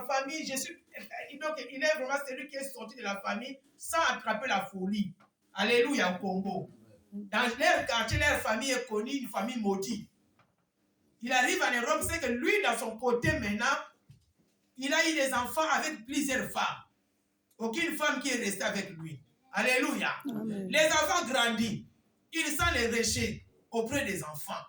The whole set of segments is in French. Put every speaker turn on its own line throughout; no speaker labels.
famille, donc il est vraiment celui qui est sorti de la famille sans attraper la folie. Alléluia, au Congo. Dans leur quartier, leur famille est connue, une famille maudite. Il arrive en Europe, c'est que lui, dans son côté maintenant, il a eu des enfants avec plusieurs femmes. Aucune femme qui est restée avec lui. Alléluia. Amen. Les enfants grandissent. Il sent les rejeter auprès des enfants.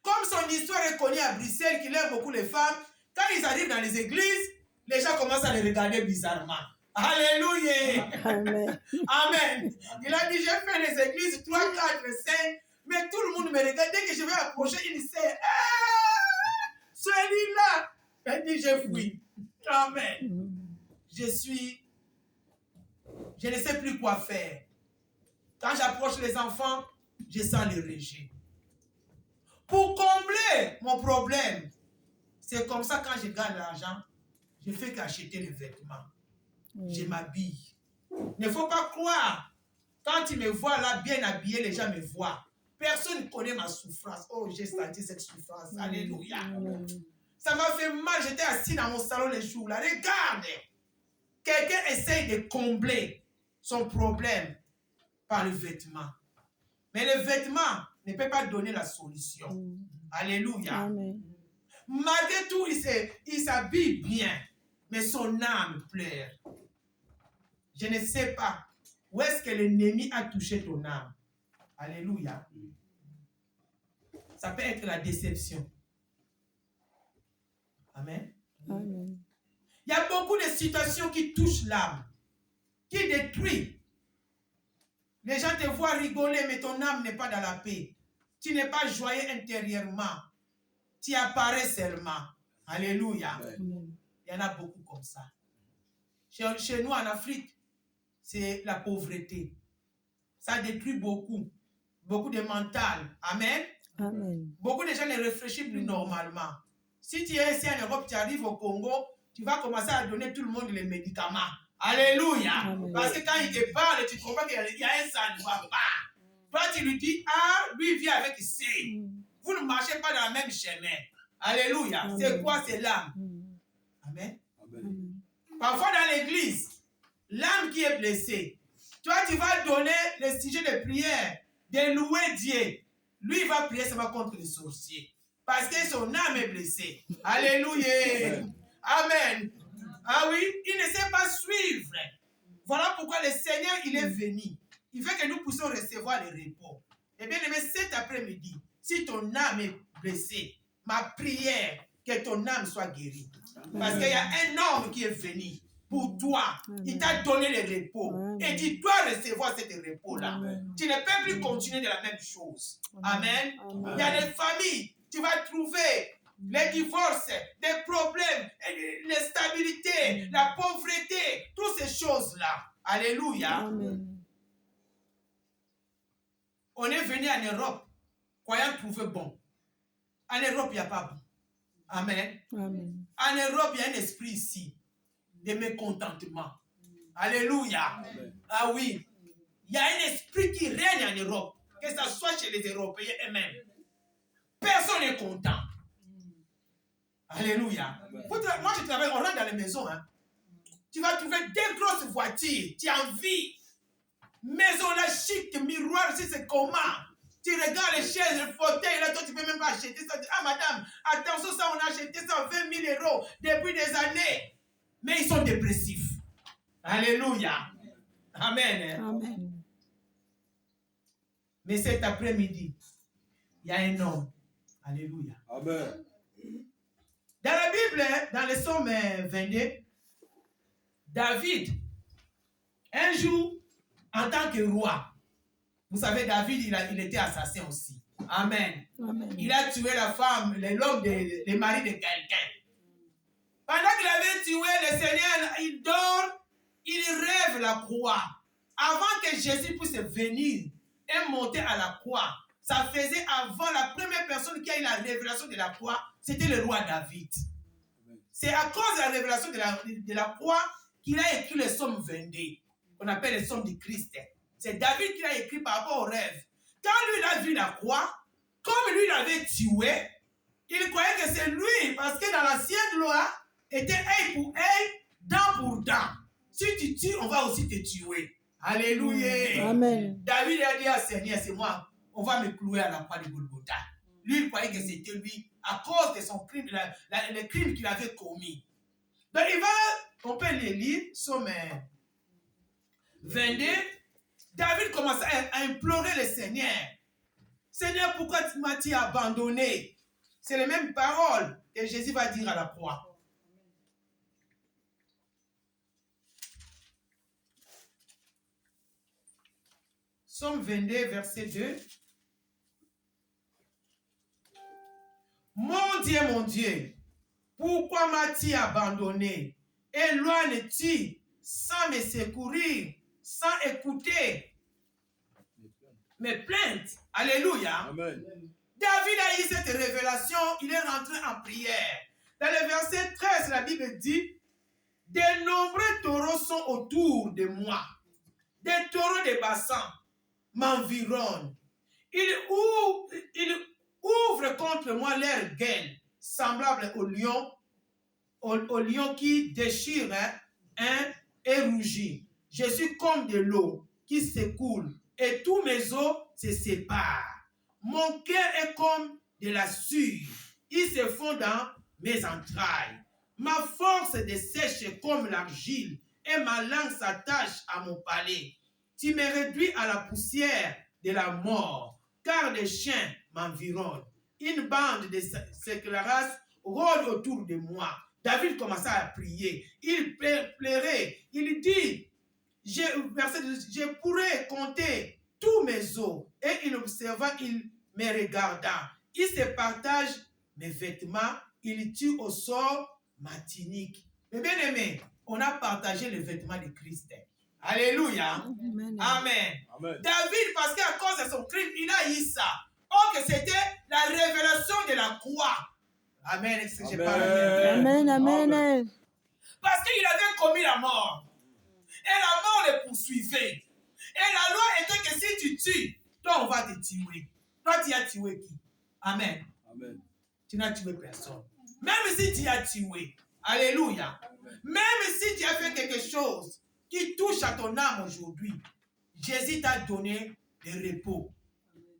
Comme son histoire est connue à Bruxelles, qu'il aime beaucoup les femmes, quand ils arrivent dans les églises, les gens commencent à les regarder bizarrement. Alléluia. Amen. Amen. Il a dit, j'ai fait les églises 3, 4, 5, mais tout le monde me regarde. Dès que je vais approcher, il sait, celui-là. Il dit, je fuis. Amen. Je ne sais plus quoi faire. Quand j'approche les enfants, je sens le rejet. Pour combler mon problème, c'est comme ça quand je gagne l'argent, je fais qu'acheter les vêtements. Je m'habille. Il ne faut pas croire. Quand ils me voient là, bien habillé, les gens me voient. Personne ne connaît ma souffrance. Oh, j'ai senti cette souffrance. Alléluia. Ça m'a fait mal. J'étais assis dans mon salon les jours là. Regarde. Quelqu'un essaye de combler son problème par le vêtement. Mais le vêtement ne peut pas donner la solution. Alléluia. Amen. Malgré tout, il s'habille bien, mais son âme pleure. Je ne sais pas où est-ce que l'ennemi a touché ton âme. Alléluia. Ça peut être la déception. Amen. Amen. Il y a beaucoup de situations qui touchent l'âme, qui détruisent. Les gens te voient rigoler, mais ton âme n'est pas dans la paix. Tu n'es pas joyeux intérieurement. Tu apparais seulement. Alléluia. Amen. Il y en a beaucoup comme ça. Chez nous en Afrique, c'est la pauvreté. Ça détruit beaucoup. Beaucoup de mental. Amen. Amen. Beaucoup de gens ne réfléchissent plus normalement. Si tu es ici en Europe, tu arrives au Congo, tu vas commencer à donner tout le monde les médicaments. Alléluia. Amen. Parce que quand il te parle, tu comprends qu'il y a un ça ne va pas. Toi, tu lui dis, lui il vient avec C. Vous ne marchez pas dans le même chemin. Alléluia. C'est quoi? C'est l'âme. Amen. Amen. Parfois dans l'église, l'âme qui est blessée, toi tu vas donner le sujet de prière, de louer Dieu. Lui il va prier seulement contre les sorciers. Parce que son âme est blessée. Alléluia. Amen. Ah oui, il ne sait pas suivre. Voilà pourquoi le Seigneur, il est venu. Il veut que nous puissions recevoir le repos. Eh bien, cet après-midi, si ton âme est blessée, ma prière, que ton âme soit guérie. Parce qu'il y a un homme qui est venu pour toi. Il t'a donné le repos. Et tu dois recevoir ce repos-là. Tu ne peux plus continuer de la même chose. Amen. Il y a des familles, tu vas trouver les divorces, des problèmes, l'instabilité, la pauvreté, toutes ces choses-là. Alléluia. Amen. On est venu en Europe, croyant trouver bon. En Europe, il n'y a pas bon. Amen. Amen. En Europe, il y a un esprit ici de mécontentement. Alléluia. Amen. Ah oui. Il y a un esprit qui règne en Europe, que ce soit chez les Européens eux-mêmes. Personne n'est content. Alléluia. Moi, je travaille, on rentre dans les maisons. Hein. Tu vas trouver des grosses voitures. Tu as envie. Maison là, chic, miroir, c'est comment? Tu regardes les chaises, les fauteuils, là, toi, tu ne peux même pas acheter ça. Ah, madame, attention, ça, on a acheté ça 20 000 € depuis des années. Mais ils sont dépressifs. Alléluia. Amen. Amen. Mais cet après-midi, il y a un homme. Alléluia. Amen. Dans la Bible, dans le psaume 22, David, un jour, en tant que roi, vous savez, David, il était assassin aussi. Amen. Amen. Il a tué la femme, l'homme, le mari de quelqu'un. Pendant qu'il avait tué le Seigneur, il dort, il rêve la croix. Avant que Jésus puisse venir et monter à la croix, ça faisait avant la première personne qui a eu la révélation de la croix, c'était le roi David. C'est à cause de la révélation de la croix qu'il a écrit le psaume 22, qu'on appelle le psaume du Christ. C'est David qui l'a écrit par rapport au rêve. Quand lui il a vu la croix, comme lui l'avait tué, il croyait que c'est lui, parce que dans l'ancienne loi, était œil pour œil, dent pour dent. Si tu tues, on va aussi te tuer. Alléluia.
Amen.
David a dit à Seigneur, c'est moi, on va me clouer à la croix de Golgotha. Lui, il croyait que c'était lui, à cause de son crime, le crime qu'il avait commis. Donc, on peut les lire, Somme 22. David commence à implorer le Seigneur. Seigneur, pourquoi tu m'as abandonné? C'est les mêmes paroles que Jésus va dire à la croix. Somme 22, verset 2. Mon Dieu, pourquoi m'as-tu abandonné? Éloigne-tu sans me secourir, sans écouter mes plaintes. Alléluia.
Amen.
David a eu cette révélation, il est rentré en prière. Dans le verset 13, la Bible dit, de nombreux taureaux sont autour de moi. Des taureaux de bassin m'environnent. Ils ouvrent contre moi leur gueule, semblable au lion qui déchire et rougit. Je suis comme de l'eau qui s'écoule et tous mes os se séparent. Mon cœur est comme de la suie. Ils se font dans mes entrailles. Ma force dessèche comme l'argile et ma langue s'attache à mon palais. Tu me réduis à la poussière de la mort, car des chiens m'environnent. Une bande de scélérates rôde autour de moi. David commença à prier. Il plairait. Il dit, je pourrais compter tous mes os. Et il observa, il me regarda. Il se partage mes vêtements. Il tue au sort ma tunique. Mais bien aimé, on a partagé les vêtements de Christ. Alléluia.
Amen.
Amen.
Amen.
David, parce qu'à cause de son crime, il a eu ça. Or que c'était la révélation de la croix. Amen. Est-ce que j'ai parlé?
Amen. Amen.
Parce qu'il avait commis la mort. Et la mort le poursuivait. Et la loi était que si tu tues, toi on va te tuer. Toi tu as tué qui? Amen.
Amen.
Tu n'as tué personne. Même si tu as tué. Alléluia. Même si tu as fait quelque chose qui touche à ton âme aujourd'hui, Jésus t'a donné le repos.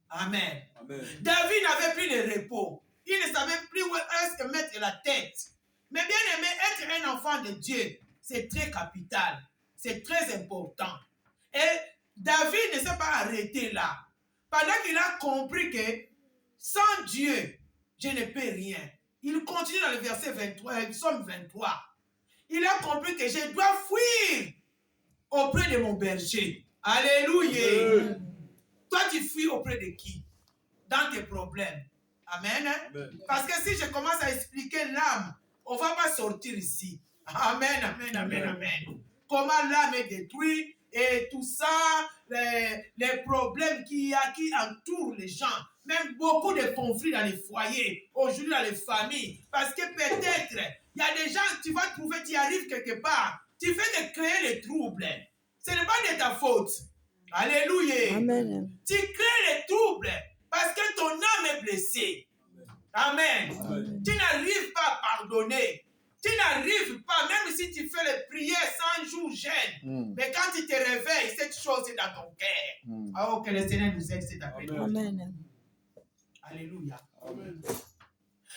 Amen.
Amen.
David n'avait plus de repos. Il ne savait plus où est-ce que mettre la tête. Mais bien aimé, être un enfant de Dieu, c'est très capital. C'est très important. Et David ne s'est pas arrêté là. Pendant qu'il a compris que sans Dieu, je ne peux rien. Il continue dans le verset 23, Psaume 23. Il a compris que je dois fuir auprès de mon berger. Alléluia. Toi, tu fuis auprès de qui? Dans tes problèmes. Amen.
Amen.
Parce que si je commence à expliquer l'âme, on ne va pas sortir ici. Amen, amen, amen, amen. Comment l'âme est détruite et tout ça, les problèmes qu'il y a qui entourent les gens. Même beaucoup de conflits dans les foyers, aujourd'hui dans les familles. Parce que peut-être, il y a des gens, tu vas trouver, tu arrives quelque part, tu fais de créer les troubles. Ce n'est pas de ta faute. Alléluia.
Amen.
Tu crées les troubles parce que ton âme est blessée. Amen.
Amen.
Tu n'arrives pas à pardonner. Tu n'arrives pas, même si tu fais les prières 100 jours jeûne. Mais quand tu te réveilles, cette chose est dans ton cœur. Oh, que le Seigneur nous aide cet après-midi.
Amen.
Alléluia.
Amen.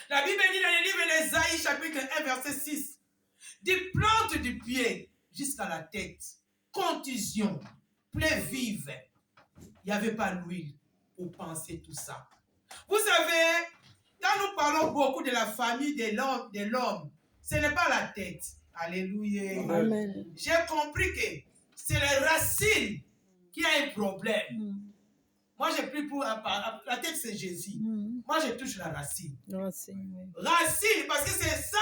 La Bible dit dans le livre d'Ésaïe, chapitre 1, verset 6, du plante du pied jusqu'à la tête, contusion, plaie vive. Il n'y avait pas l'huile pour penser tout ça. Vous savez, quand nous parlons beaucoup de la famille de l'homme, ce n'est pas la tête. Alléluia.
Amen.
J'ai compris que c'est les racines qui a un problème. Moi, j'ai pris pour la tête, c'est Jésus. Moi, je touche la racine.
Racine, oui.
Racine, parce que c'est ça,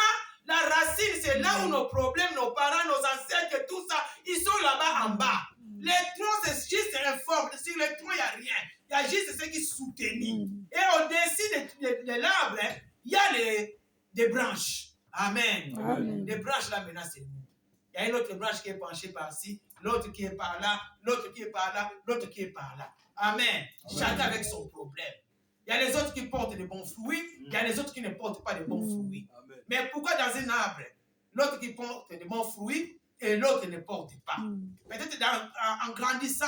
la racine, c'est là où nos problèmes, nos parents, nos ancêtres, tout ça, ils sont là-bas en bas. Les troncs, c'est juste une forme. Sur les troncs, il n'y a rien. Il y a juste ce qui soutenir. Et au-dessus de l'arbre, il y a des branches. Amen.
Amen.
Les branches là, maintenant, c'est nous. Il y a une autre branche qui est penchée par-ci, l'autre qui est par là, l'autre qui est par là, l'autre qui est par là. Amen. Chacun avec son problème. Il y a les autres qui portent de bons fruits, il y a les autres qui ne portent pas de bons fruits.
Amen.
Mais pourquoi dans un arbre, l'autre qui porte de bons fruits et l'autre ne porte pas. Peut-être en grandissant,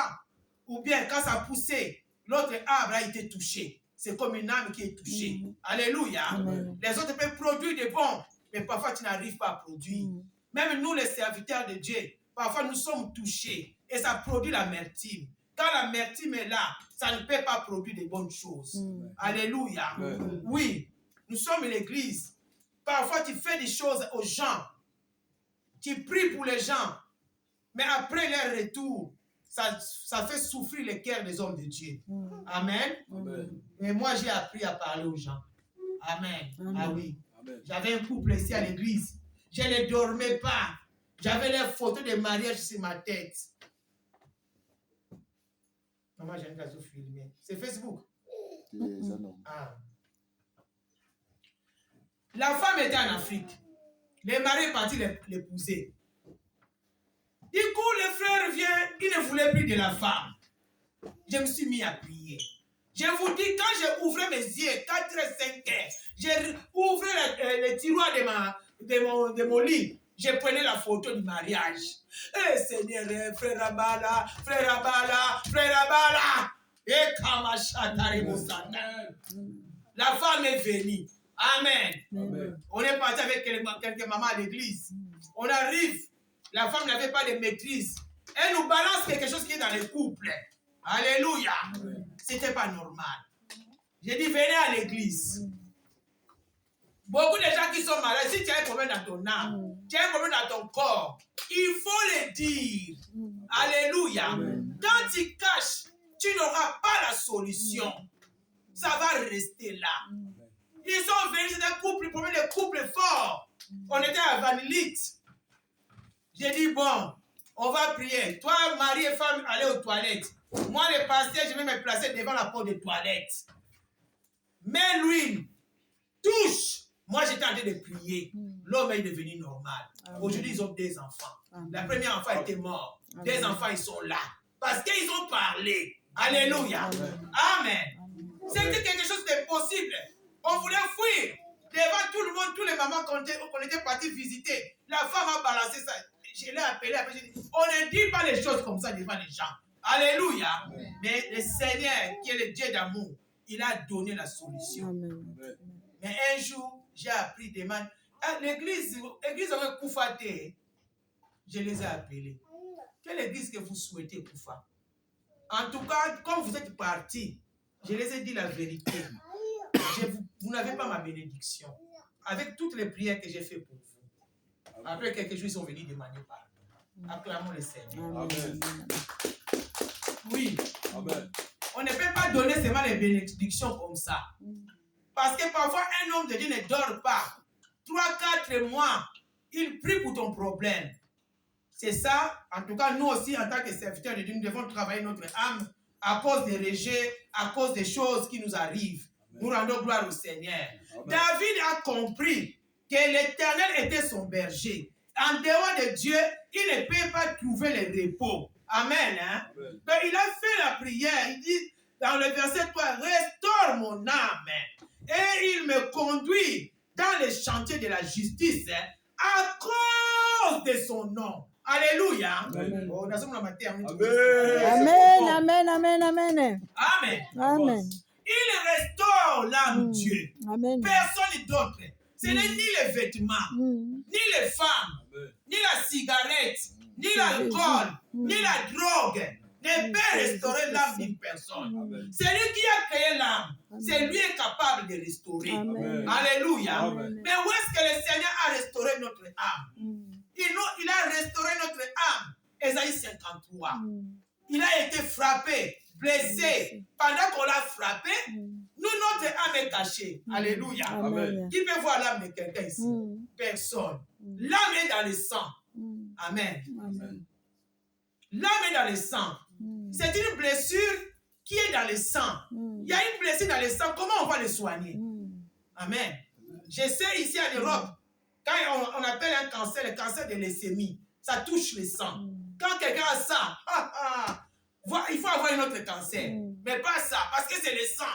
ou bien quand ça poussait, l'autre arbre a été touché. C'est comme une âme qui est touchée. Alléluia. Les autres peuvent produire des bons, mais parfois tu n'arrives pas à produire. Même nous, les serviteurs de Dieu, parfois nous sommes touchés et ça produit l'amertume. Quand l'amertume est là, ça ne peut pas produire de bonnes choses. Alléluia. Oui, nous sommes l'église. Parfois tu fais des choses aux gens. Tu pries pour les gens. Mais après leur retour, ça fait souffrir le cœur des hommes de Dieu. Amen. Mais moi, j'ai appris à parler aux gens. Amen. Ah oui. J'avais un couple ici à l'église. Je ne dormais pas. J'avais les photos de mariage sur ma tête. Maman, j'ai un gazou filmé. C'est Facebook. Ah. La femme était en Afrique. Le mari est parti l'épouser. Du coup, le frère vient, il ne voulait plus de la femme. Je me suis mis à prier. Je vous dis, quand j'ai ouvert mes yeux, 4h, 5h, j'ai ouvert le tiroir de mon lit. Je prenais la photo du mariage. Eh Seigneur, frère Abala, frère Abala, frère Abala. Et la femme est venue. Amen. On est parti avec quelques mamans à l'église. On arrive. La femme n'avait pas de maîtrise. Elle nous balance quelque chose qui est dans le couple. Alléluia. C'était pas normal. J'ai dit, venez à l'église. Beaucoup de gens qui sont malades, si tu as un problème dans ton âme, tu as un problème dans ton corps, il faut le dire. Alléluia. Quand tu caches, tu n'auras pas la solution. Ça va rester là. Ils sont venus, c'est un couple, le problème de couple fort. On était à Vanillite. J'ai dit, bon, on va prier. Toi, mari et femme, allez aux toilettes. Moi, le pasteur, je vais me placer devant la porte des toilettes. Mets l'huile. Touche. Moi, j'étais en train de prier. L'homme est devenu normal. Aujourd'hui, ils ont 2 enfants. La première enfant était mort. 2 enfants, ils sont là. Parce qu'ils ont parlé. Alléluia. Amen. C'était quelque chose d'impossible. On voulait fuir. Devant tout le monde, tous les mamans qu'on était partis visiter. La femme a balancé ça. Je l'ai appelé, après j'ai dit, on ne dit pas les choses comme ça devant les gens. Alléluia. Mais le Seigneur, qui est le Dieu d'amour, il a donné la solution. Mais un jour, j'ai appris des mains. L'église avait Koufaté. Je les ai appelés. Quelle église que vous souhaitez, Koufa? En tout cas, comme vous êtes partis, je les ai dit la vérité. Vous n'avez pas ma bénédiction. Avec toutes les prières que j'ai faites pour vous. Après quelques jours, ils sont venus demander pardon. Acclamons le Seigneur.
Amen.
Oui.
Amen.
On ne peut pas donner seulement les bénédictions comme ça. Parce que parfois, un homme de Dieu ne dort pas. 3-4 mois, il prie pour ton problème. C'est ça, en tout cas, nous aussi, en tant que serviteurs de Dieu, nous devons travailler notre âme à cause des rejets, à cause des choses qui nous arrivent. Amen. Nous rendons gloire au Seigneur. Amen. David a compris que l'Éternel était son berger. En dehors de Dieu, il ne peut pas trouver le repos. Amen. Hein? Amen. Donc, il a fait la prière. Il dit dans le verset 3, restaure mon âme. Et il me conduit dans les chantiers de la justice à cause de son nom. Alléluia. Amen. Oh, amen.
Amen. Amen. Amen.
Amen.
Amen.
Il restaure l'âme Dieu.
Amen.
Personne d'autre. Ce n'est ni les vêtements, ni les femmes, ni la cigarette, ni l'alcool, ni la drogue ne peut restaurer l'âme d'une personne. C'est lui qui a créé l'âme. C'est lui qui est capable de restaurer. Amen. Alléluia. Amen. Mais où est-ce que le Seigneur a restauré notre âme? Il a restauré notre âme. Ésaïe 53. Il a été frappé, blessé. Pendant qu'on l'a frappé, nous, notre âme est cachée. Alléluia. Amen. Qui peut voir l'âme de quelqu'un ici? Personne. L'âme est dans le sang. Amen. Amen. L'âme est dans le sang. C'est une blessure qui est dans le sang. Il y a une blessure dans le sang. Comment on va le soigner? Amen. Je sais ici en Europe, quand on appelle un cancer, le cancer de leucémie, ça touche le sang. Quand quelqu'un a ça, il faut avoir un autre cancer. Mais pas ça, parce que c'est le sang.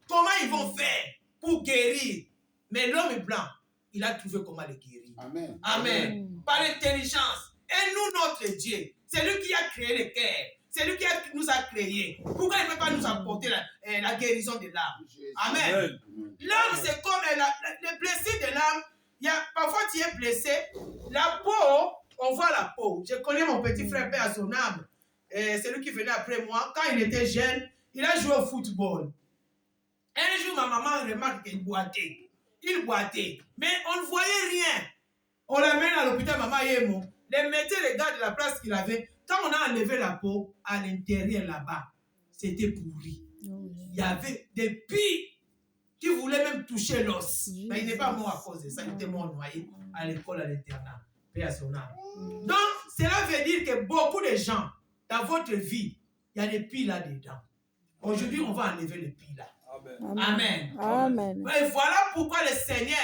Comment ils vont faire pour guérir? Mais l'homme blanc, il a trouvé comment le guérir.
Amen.
Amen. Par l'intelligence. Et nous, notre Dieu, c'est lui qui a créé le cœur. C'est lui qui nous a créés. Pourquoi il ne peut pas nous apporter la guérison de l'âme? Amen. L'âme, c'est comme les blessures de l'âme. Parfois, tu es blessé. La peau, on voit la peau. Je connais mon petit frère, père à son âme. C'est lui qui venait après moi. Quand il était jeune, il a joué au football. Un jour, ma maman remarque qu'il boitait. Il boitait. Mais on ne voyait rien. On l'amène à l'hôpital, maman Yémo. Les médecins regardent la place qu'il avait. Quand on a enlevé la peau, à l'intérieur là-bas, c'était pourri. Il y avait des pieds qui voulaient même toucher l'os. Mais il n'est pas mort à cause de ça. Il était mort noyé à l'école, à l'internat. Paix à son âme. Donc, cela veut dire que beaucoup de gens, dans votre vie, il y a des pieds là-dedans. Aujourd'hui, on va enlever les pieds là. Amen.
Amen.
Et voilà pourquoi le Seigneur,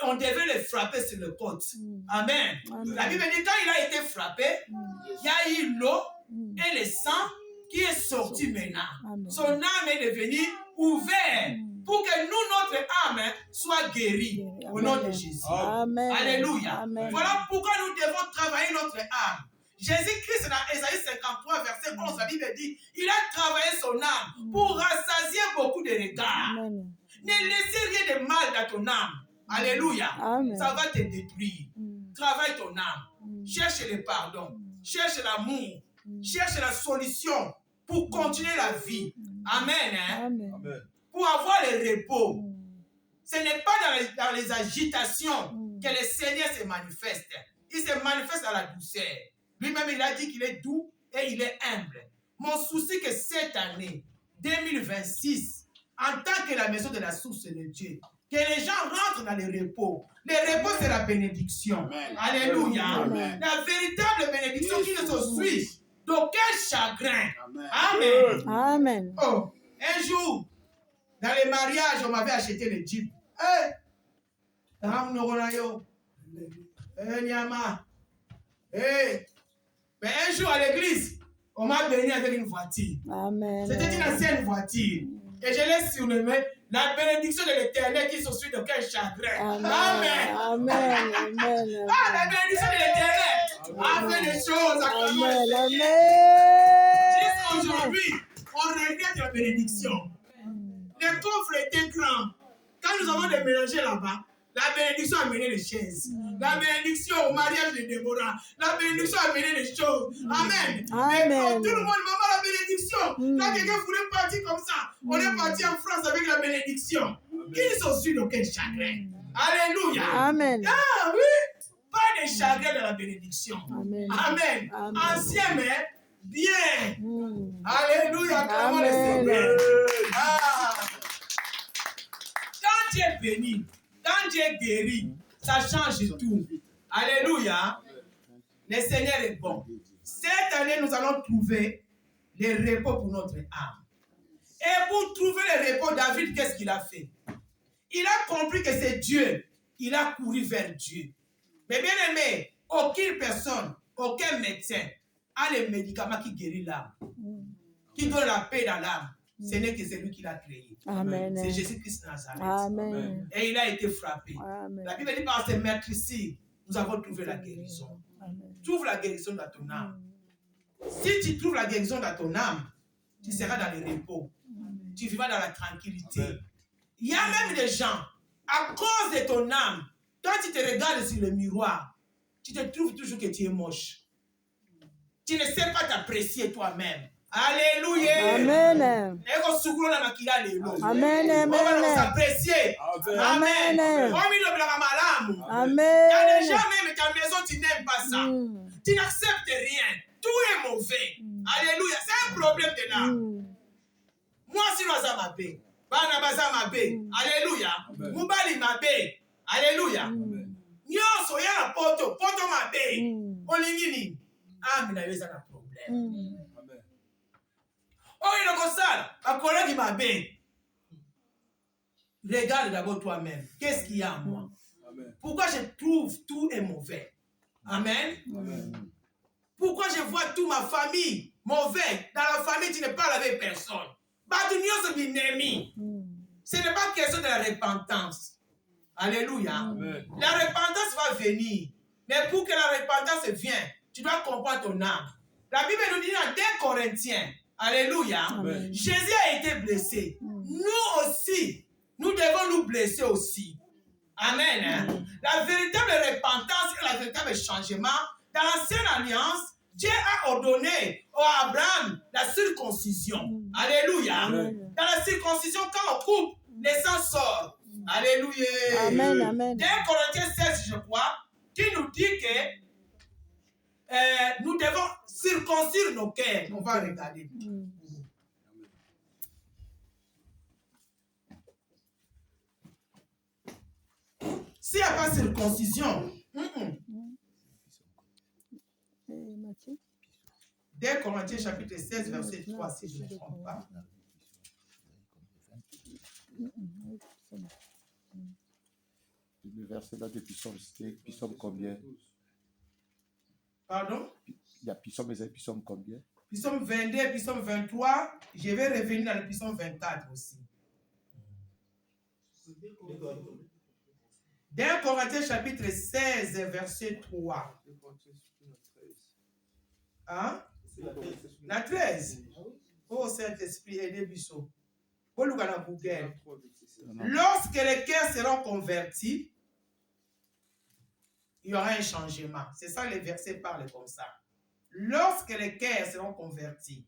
on devait le frapper sur le côte. Amen. La Bible dit quand il a été frappé, il y a eu l'eau et le sang qui est sorti maintenant. Son âme est devenue ouverte pour que nous, notre âme, soit guérie au nom de Jésus.
Amen.
Alléluia.
Amen.
Voilà pourquoi nous devons travailler notre âme. Jésus-Christ, dans Ésaïe 53, verset 11, la Bible dit, il a travaillé son âme pour rassasier beaucoup de regards.
Amen.
Ne laissez rien de mal dans ton âme. Alléluia.
Amen.
Ça va te détruire. Travaille ton âme. Cherche le pardon. Cherche l'amour. Cherche la solution pour continuer la vie. Amen. Hein?
Amen.
Pour avoir le repos. Ce n'est pas dans les agitations que le Seigneur se manifeste. Il se manifeste dans la douceur. Lui-même, il a dit qu'il est doux et il est humble. Mon souci que cette année, 2026, en tant que la maison de la source de Dieu, que les gens rentrent dans le repos. Le repos, c'est la bénédiction.
Amen.
Alléluia.
Amen.
La véritable bénédiction qui nous suit d'aucun chagrin.
Amen.
Amen.
Amen.
Oh, un jour, dans les mariages, on m'avait acheté le Jeep. Hey! Hey! Mais un jour à l'église, on m'a béni avec une voiture.
Amen.
C'était une ancienne voiture. Et je l'ai surnommée la bénédiction de l'Éternel qui se suit d'aucun chagrin.
Amen.
Amen.
Amen. Amen.
Ah, la bénédiction de l'Éternel a fait des choses à
Amen. Amen.
Jusqu'aujourd'hui, on regrette la bénédiction. Les coffres étaient grands. Quand nous avons déménagé là-bas, la bénédiction a mené les chaises. La bénédiction au mariage de Déborah. La bénédiction a mené les choses. Amen.
Amen.
Mais quand tout le monde, maman, la bénédiction. Quand quelqu'un voulait partir comme ça, on est parti en France avec la bénédiction. Qu'ils sont sûrs d'aucun chagrin. Alléluia.
Amen.
Ah oui. Pas de chagrin dans la bénédiction.
Amen.
Amen.
Amen.
Ancien, mais bien. Alléluia. Acclamons le
Amen.
Seigneur. Ah. Quand tu es béni, quand Dieu guérit, ça change tout. Alléluia. Le Seigneur est bon. Cette année, nous allons trouver le repos pour notre âme. Et pour trouver le repos, David, qu'est-ce qu'il a fait? Il a compris que c'est Dieu. Il a couru vers Dieu. Mais bien aimé, aucune personne, aucun médecin a les médicaments qui guérissent l'âme, qui donne la paix dans l'âme. Ce n'est que celui qui l'a créé.
Amen.
C'est Jésus-Christ Nazareth.
Amen.
Et il a été frappé.
Amen.
La Bible dit par ces meurtrissures, nous avons trouvé la guérison.
Amen.
Trouve la guérison dans ton âme. Si tu trouves la guérison dans ton âme, tu seras dans le repos. Tu vivras dans la tranquillité. Il y a même des gens, à cause de ton âme, quand tu te regardes sur le miroir, tu te trouves toujours que tu es moche. Tu ne sais pas t'apprécier toi-même. Alléluia.
Amen.
Amen.
Amen.
On va s'apprécier. Amen.
Amen.
Il y a des gens même ta maison, tu n'aimes pas ça. Tu n'acceptes rien. Tout est mauvais. Alléluia. C'est un problème de l'âme. Moi, si nous avons ma paix, Banabaza ma paix. Alléluia. Mubali ma paix. Alléluia. Nyonso ya la poto ma paix. Olingini. Ah, mais il y a un problème. Oh, il a comme ça. Ma collègue m'a bien. Regarde d'abord toi-même. Qu'est-ce qu'il y a en moi? Amen. Pourquoi je trouve tout est mauvais? Amen. Amen. Pourquoi je vois toute ma famille mauvais? Dans la famille, tu ne parles avec personne. Ce n'est pas question de la repentance. Alléluia.
Amen.
La repentance va venir. Mais pour que la repentance vienne, tu dois comprendre ton âme. La Bible nous dit dans 2 Corinthiens, Alléluia,
Amen.
Jésus a été blessé. Nous aussi, nous devons nous blesser aussi. Amen. Hein? La véritable repentance et le véritable changement, dans l'ancienne alliance, Dieu a ordonné à Abraham la circoncision. Alléluia.
Amen.
Dans la circoncision, quand on coupe, les sang sort. Alléluia.
Amen. Amen.
2 Corinthiens 16, je crois, qui nous dit que nous devons circoncire nos cœurs. On va regarder. S'il n'y a pas de circoncision, 2 Corinthiens chapitre 16, verset 3, si je ne me trompe pas.
Le verset là de Psaume combien?
Pardon?
Il y a Psaume combien?
Psaume 22, Psaume 23. Je vais revenir dans le Psaume 24 aussi. 2 Corinthiens chapitre 16, verset 3. Hein? La 13. Oh Saint-Esprit, aidez Bissot. Lorsque les cœurs seront convertis, il y aura un changement. C'est ça les versets parlent comme ça. Lorsque les cœurs seront convertis.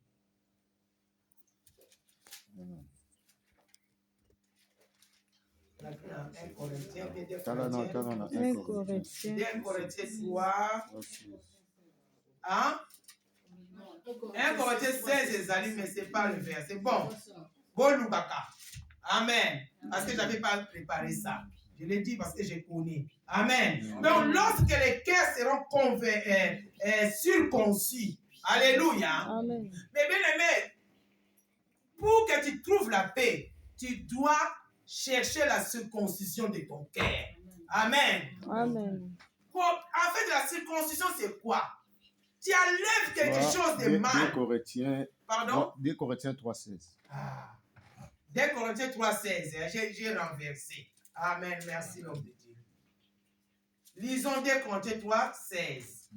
Corinthiens 3. Hein? 1 Corinthiens 16, mais c'est pas le verset. Bon. Amen. Parce que je n'avais pas préparé ça. Je l'ai dit parce que je connais. Amen. Donc, lorsque les cœurs seront circoncis, alléluia.
Amen.
Mais bien aimé, pour que tu trouves la paix, tu dois chercher la circoncision de ton cœur. Amen.
Amen.
En fait, la circoncision, c'est quoi? Tu enlèves quelque chose de mal.
2 Corinthiens 3,16.
Ah. 2 Corinthiens 3,16. J'ai renversé. Amen. Merci, l'homme de Dieu. Lisons 2 Corinthiens 3,16.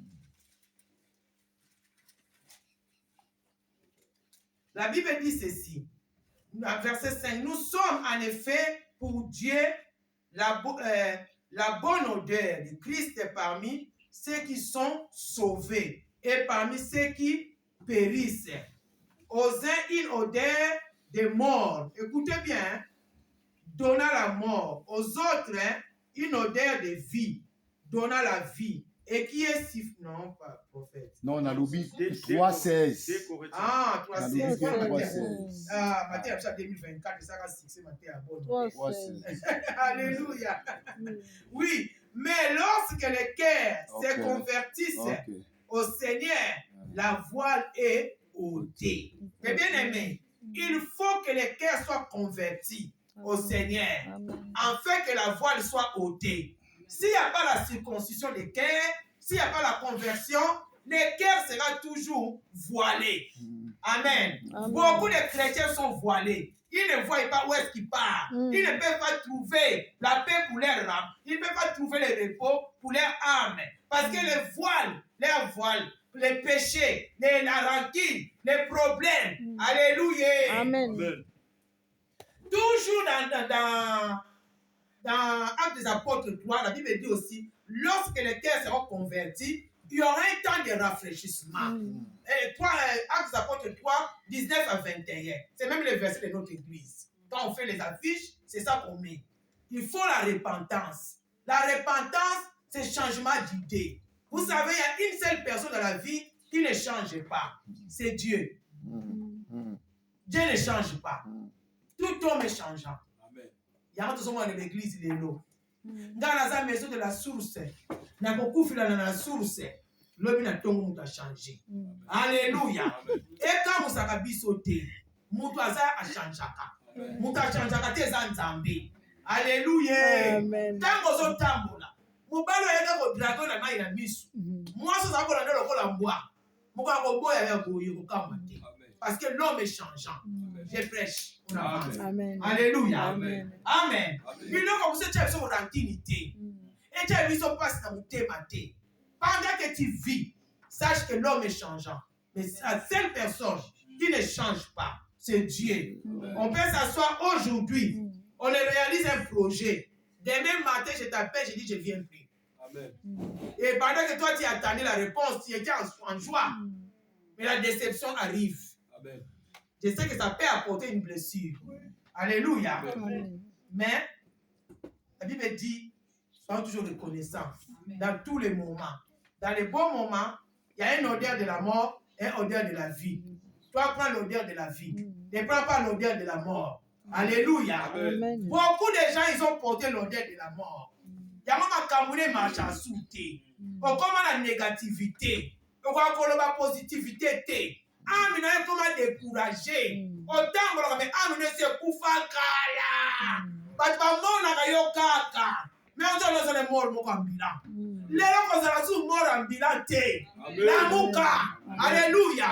La Bible dit ceci. Verset 5. Nous sommes en effet pour Dieu la bonne odeur de Christ parmi ceux qui sont sauvés et parmi ceux qui périssent. Aux uns une odeur de mort. Écoutez bien. Donnant la mort. Aux autres, une odeur de vie. Donnant la vie. Et qui est si... Non, pas prophète.
Non, on a l'oublié. 3,16.
Ah,
3,16.
Ah, Matthieu 2024, ça va fixer Matthieu à bon.
3,16.
Alléluia. Oui, mais lorsque les cœurs se convertissent au Seigneur, la voile est ôtée. Mais bien aimé, il faut que les cœurs soient convertis au Seigneur, afin que la voile soit ôtée. S'il n'y a pas la circoncision des cœurs, s'il n'y a pas la conversion, les cœurs seront toujours voilés. Amen. Beaucoup de chrétiens sont voilés. Ils ne voient pas où est-ce qu'ils partent. Ils ne peuvent pas trouver la paix pour leur âme. Ils ne peuvent pas trouver le repos pour leur âme. Parce que les voiles, les péchés, la rancune, les problèmes. Alléluia.
Amen.
Toujours dans Actes des Apôtres 3, la Bible dit aussi, lorsque les cœurs seront convertis, il y aura un temps de rafraîchissement. Actes des Apôtres 3, 19 à 21. C'est même le verset de notre église. Quand on fait les affiches, c'est ça qu'on met. Il faut la repentance. La repentance, c'est changement d'idée. Vous savez, il y a une seule personne dans la vie qui ne change pas. C'est Dieu. Dieu ne change pas. Tout homme est changeant. Il y a un autre de l'église, il est là. Dans la maison de la source, na beaucoup fila na source, l'homme n'a pas tout changé. Alléluia. Et quand vous avez bisoté, mutu aza a changé. Mutu a changé te zanzambi. Alléluia.
Amen.
Tango zo tambola. Mubalo yenda ko dragon na mai na misu. Mwaso za ko na ndolo ko la mbwa. Muka ko boya ya ko yuko kama te. Parce que l'homme est changeant. Je prêche. On avance.
Amen.
Alléluia.
Amen.
Amen. Mais là, comme ça, tu as besoin de rantinité. Et tu as besoin de passer dans le thème. Pendant que tu vis, sache que l'homme est changeant. Mais la seule personne qui ne change pas, c'est Dieu. On peut s'asseoir aujourd'hui. On réalise un projet. Demain matin, je t'appelle, je dis, je viens plus.
Amen.
Et pendant que toi, tu attendais la réponse, tu étais en joie. Mais la déception arrive.
Amen.
Je sais que ça peut apporter une blessure. Alléluia.
Amen.
Mais la Bible dit, soyons toujours reconnaissants dans tous les moments. Dans les bons moments, il y a une odeur de la mort et une odeur de la vie. Toi, prends l'odeur de la vie. Ne prends pas l'odeur de la mort. Alléluia.
Amen.
Beaucoup de gens, ils ont porté l'odeur de la mort. Il y a même un Camerounais marche en soute. On commence la négativité. On voit qu'on a la positivité. Ah, mais on comment décourager. Autant, mais ah, mais c'est Koufakala. Parce que mon a yo kaka. Mais on dit que les morts sont en bilan. Les gens sont morts en bilan. La mouka. Alléluia.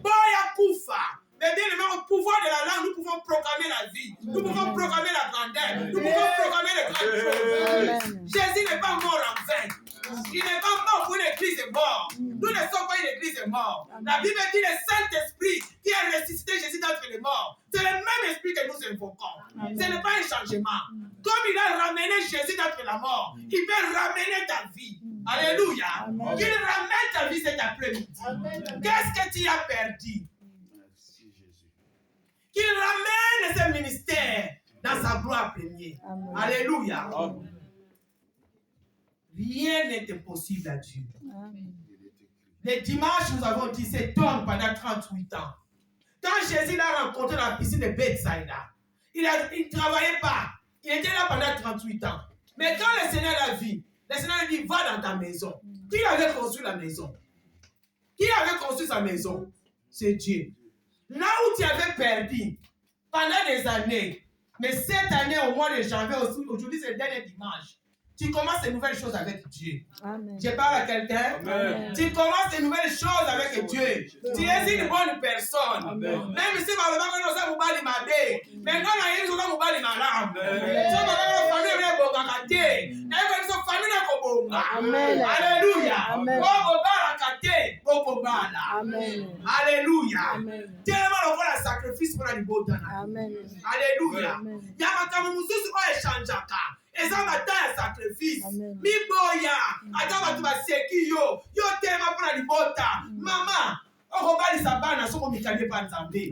Boya Koufa. Mais bien, au pouvoir de la langue, nous pouvons proclamer la vie. Nous pouvons proclamer la grandeur. Nous pouvons proclamer les grandes choses. Jésus n'est pas mort en vain. Il n'est pas mort pour une église mort. Nous ne sommes pas une église mort. La Bible dit le Saint-Esprit qui a ressuscité Jésus d'entre les morts. C'est le même esprit que nous invoquons. Ce n'est pas un changement. Comme il a ramené Jésus d'entre la mort, il peut ramener ta vie. Alléluia. Il ramène ta vie cet après-midi. Qu'est-ce que tu as perdu? Qu'il ramène ce ministère dans sa gloire première. Alléluia. Rien n'est impossible à Dieu. Le dimanche, nous avons dit cet homme pendant 38 ans. Quand Jésus l'a rencontré dans la piscine de Bethsaïda, il ne travaillait pas. Il était là pendant 38 ans. Mais quand le Seigneur l'a vu, le Seigneur lui dit, va dans ta maison. Qui avait construit la maison? Qui avait construit sa maison? C'est Dieu. Là où tu avais perdu pendant des années, mais cette année au mois de janvier, aujourd'hui c'est le dernier dimanche, tu commences de nouvelles choses avec Dieu.
Amen.
Je parle à quelqu'un. Tu commences de nouvelles choses avec Dieu. Tu es une bonne personne.
Amen.
Même si ma maman ne sait pas m'aider, mais quand on a une chose à m'aider, madame. Si ma maman famille est bonne à côté, elle va famille est bonne.
Amen.
Alléluia.
Amen.
Amen. Alléluia.
Amen.
Tellement on voit le sacrifice pour la liberté.
Amen.
Alléluia.
Amen.
Il y a ma camarade qui change. Et ça va être un sacrifice.
Amen.
Miboya. Attends, tu vas séquer yo. Yo tellement pour la liberté. Maman. On va aller s'abana. So comme il ne pas Nzambe.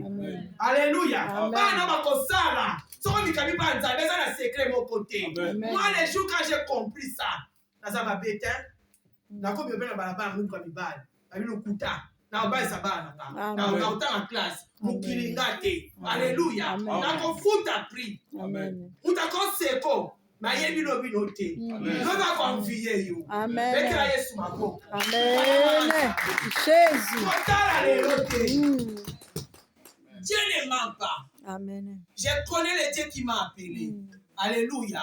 Alléluia. Bana bakosala. So comme il ne pas Nzambe. Ça la secret mon côté. Moi les jours quand j'ai compris ça. Ça va bête. Na ko bebe na balabala mu kwa mibali. Abi no kuta. Na obai sabana na. Na uta en classe. Mukilingate. Alléluia. Na ko futa pri.
Amen.
Uta ko seko. Ma yebi no bi no te. No ba confier yo.
Amen.
Bekela Yesu mako.
Amen. Jésus.
Kotala le rote. Dieu ne ment pas.
Amen.
Je connais le Dieu qui m'a appelé. Alléluia.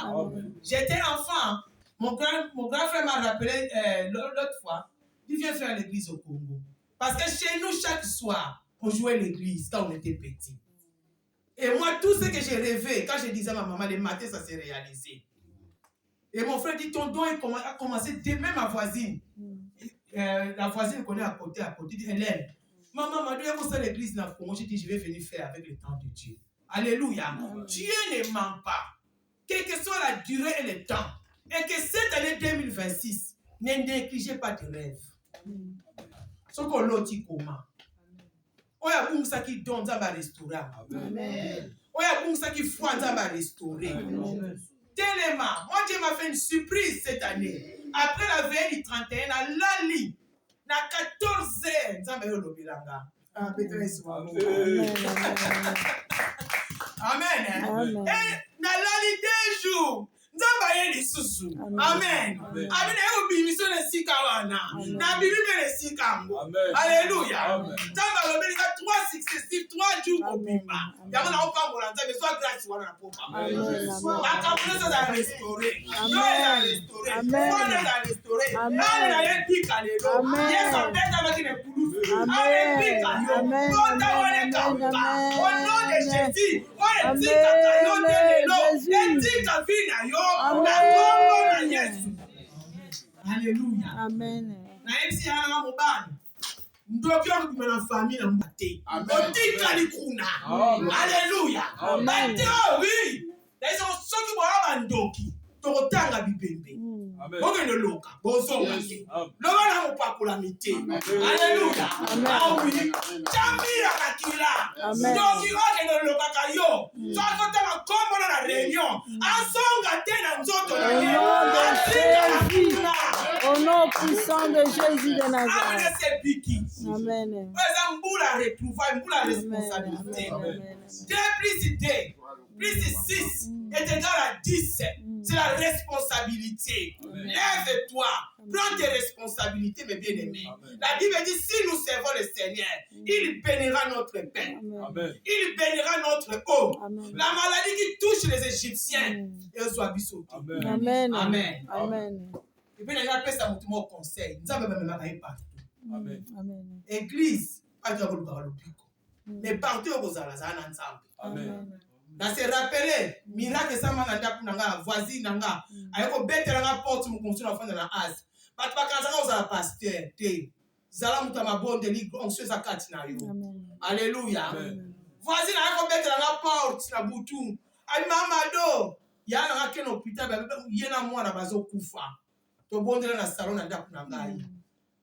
J'étais enfant. Mon grand frère m'a rappelé l'autre fois, il vient faire l'église au Congo. Parce que chez nous, chaque soir, on jouait l'église quand on était petit. Et moi, tout ce que j'ai rêvé, quand je disais à ma maman, le matin, ça s'est réalisé. Et mon frère dit, ton don a commencé dès même ma voisine. La voisine connaît à côté, dit, Hélène, maman m'a dit, il y a l'église dans le Congo. J'ai dit, je vais venir faire avec le temps de Dieu. Alléluia. Dieu ne ment pas. Quelle que soit la durée et le temps. Et que cette année 2026, ne négligez pas tes rêves. Ce qu'on l'a dit comment. Oya bungsa qui donne dans un restaurant. Oya bungsa qui foi dans un restaurant. Tellement, moi Dieu m'a fait une surprise cette année. Après la veille du 31, à Lali, na 14h, dans le bilanga. Amen. Et na Lali 2 jours. Nzamba yeli susu. Amen. Abine yo bimiso le sikawana. Na bibi le sikambo. Alléluia. Nzamba lo belika 3 successifs 3 jours au bimba. Yamana okambola nzambe soit grâce wana popa. La kambola ça restaurer. Yo ça restaurer. Amen. Ça restaurer. Amen. Na yeli kalelo. Yes, abeta makine Alléluia.
Amen.
Ndoki na famille na mbate. Otika likuna. Alléluia. Bate oui. Daisa soki boya bandoki. Tokotanga bibembe. Oke no loka. Bozonga. Loba na mopakula mite. Alléluia. Ah oui. Chamira kakila. Ndoki oke no loka kayo. Soko tanga kombo na réunion. Asonga tena nzoto na ye.
Au nom puissant de Jésus de Nazareth. Amen.
La responsabilité. 2 plus 2 plus 6 est égal à 10. C'est la responsabilité. Lève-toi. Prends tes responsabilités, mes bien-aimés. La Bible dit, si nous servons le Seigneur, il bénira notre pain. Il bénira notre eau. La maladie qui touche les Égyptiens, elle soit bisous.
Amen.
Amen.
Amen.
Et puis, les gens appellent ça mon conseil. Nous avons même partout.
Amen.
Église, pas de mais partout aux Alazans ensemble. Dans se rappeler, miracle, ça m'a dit, voisine, nanga, avec au bête, la porte, mon conseil, la fin de la as. Pas de vacances, on a pasteur, Zala Moutama bonne de l'île, on se zakatina yo. Alléluia. Voisine, avec au bête, la porte, la boutou. Aïe, mamado, y'a un raquin au hôpital, y'a un mois à bazo koufa. To bonde na salon na ndaku na ngai.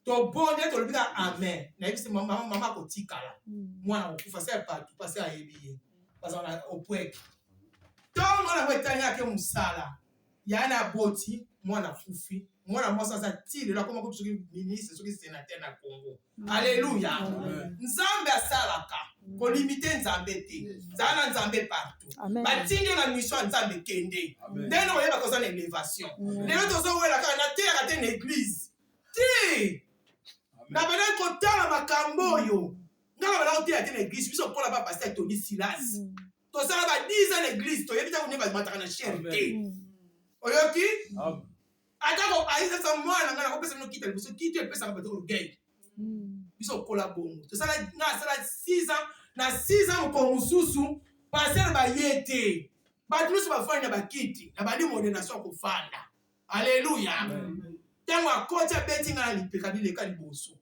To bonde to lobika amen. Na yebisi mama ko tikala. Mwana okufa se partout passer a yebiye. Parce qu'on a au poek. Tongo na wetanya ke musala. Yana boti, mwana fufi. Mwana mosa sa tile la koma ko tsuki ministre soki sénateur na Congo. Alléluia. Nzambe asalaka. Ko limiter nzambe te. Zana nzambe partout. Batinyo na mission nzambe kende. Deno oyeba koza na élévation. Lelo tozo wela ka na terre ate na église. Ti. Na bana ko tala makambo yo. Ngala bana ko ate na église, biso kola ba pasteur Tony Silas. To sala ba 10 ans na église, to yebita ko ne ba mataka na charité. Oyoki? Atako aisa sa mwana ngala ko pesa no kita, biso kita pesa ba to gay. Biso kola bongo. To sala na sala 6 ans. Na 6 ans ko mususu passer ba yete ba tous ba fanya ba kiti na ba di modernation ko fanda. Alléluia. Tango akocha betting ali pekabile ka liboso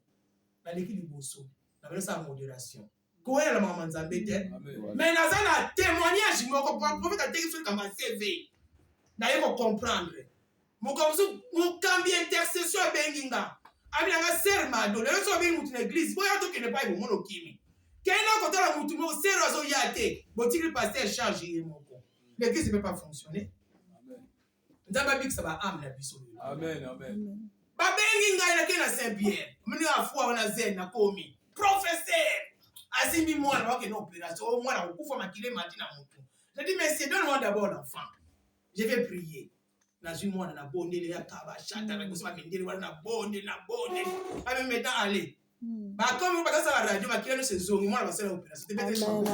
na leki liboso na bela sa modération ko ela mama nzambe te mais nazana témoignage moko prophète a dit sur comme CV na yeko comprendre mokomsu mokambi intercession benginga abila nga serma do le so be mutu na église boya to kene pa ibo mono kimi. Kena kotala mutu mo sero azo yate botiki pasteur charge yemoko. L'église ne peut pas fonctionner. Nzamba bik saba am na biso.
Amen.
Ba bengi ngai na kena Saint-Pierre. Mini afua wana zen na komi. Professeur. Azimbi mwana wake na opération. Mwana ukufa makile matina mutu. Je dis mais donne-moi d'abord l'enfant. Je vais prier. Na zui mwana na bonde le ya kaba chata na kusema mindele wala na bonde. Ba me mettant aller. Bah comme vous passez à la radio, bah qui est ce zone, moi la passer à l'opération. C'était très chaud.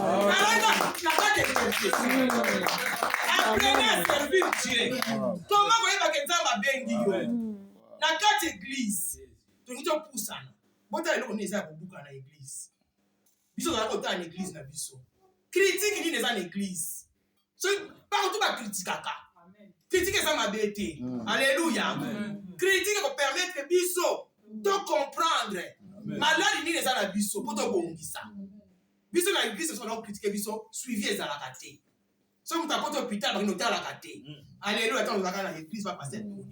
Apprenez à servir Dieu. Comment vous voyez que ça va bien dire? Na quatre églises. Donc il te pousse ça. Bon t'as le connaître ça pour beaucoup à l'église. Biso na côté à l'église na biso. Critique ni dans l'église. So partout ba critique kaka. Critique ça m'a bêté. Alléluia. Critique pour permettre biso de comprendre. Malade ni les a la biso pour te bongisa. Biso na église sont donc critiquer biso suivi les alakate. So muta kote hôpital ba noter alakate. Alléluia quand on va dans l'église va passer tout.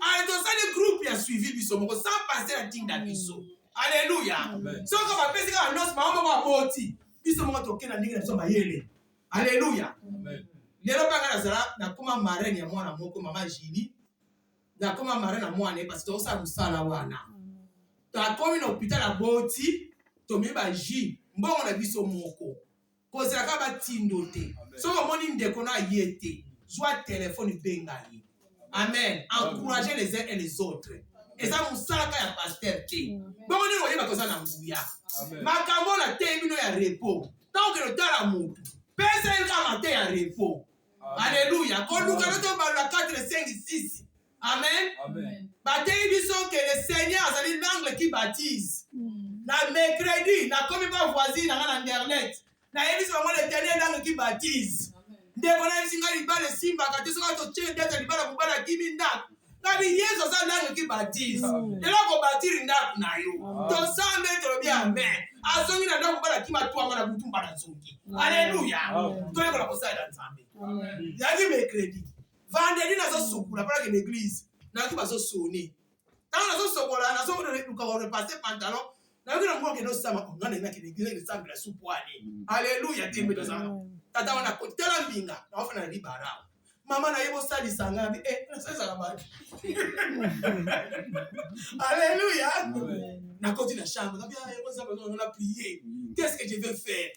Ah donc ça les groupes y a suivi biso moko sans passer la ting da biso. Alléluia. So quand va pesi ka annonce mama ba boti. Biso moko toke na ndinga biso ba yele. Alléluia. Amen. Lelo banga na zala na kuma marraine ya mwana moko mama Jini. Na kuma marraine na mwana parce que ça musala wana. Ta komi na hôpital à boti to mi ba ji mbongo na biso moko kozela ka ba tindo te so ko moni ndeko na yete joie téléphone benga yi. Amen. Encourager les uns et les autres et ça musala ka ya pasteur te bongo ni oyeba koza na nguya makambo na te bino ya repos tant que le temps la mutu pesa ka matin ya repos. Alléluia. Ko luka to ba la 4 5 6. Amen. Baptême, que le Seigneur, c'est l'angle qui baptise. Na mercredi, na komi pas voisine na internet. Na yebisi bango l'Éternel dans qui baptise. Ndeko na yebisi nga libala simba kati soka to tche ndeta libala mubala kimi ndako. Kabi Yesu sa dans qui baptise. De là ko baptire ndako na yo. To sambe to bien amen. Azongi na ndako mubala kima to amana butumba na zongi. Alléluia. To yeko la kosa ya nzambe. Yaki mercredi. Vendredi na zo sokula para que l'église. Na ki ba zo soni. Tant na zo sokola na zo ko repasser pantalon. Alléluia, tembe de ça. Tata on a côté la binga, on fait un libara. Maman na yebo sali sanga bi ça ça va. Alléluia. Na côté la chambre, on a prié. Qu'est-ce que je vais faire?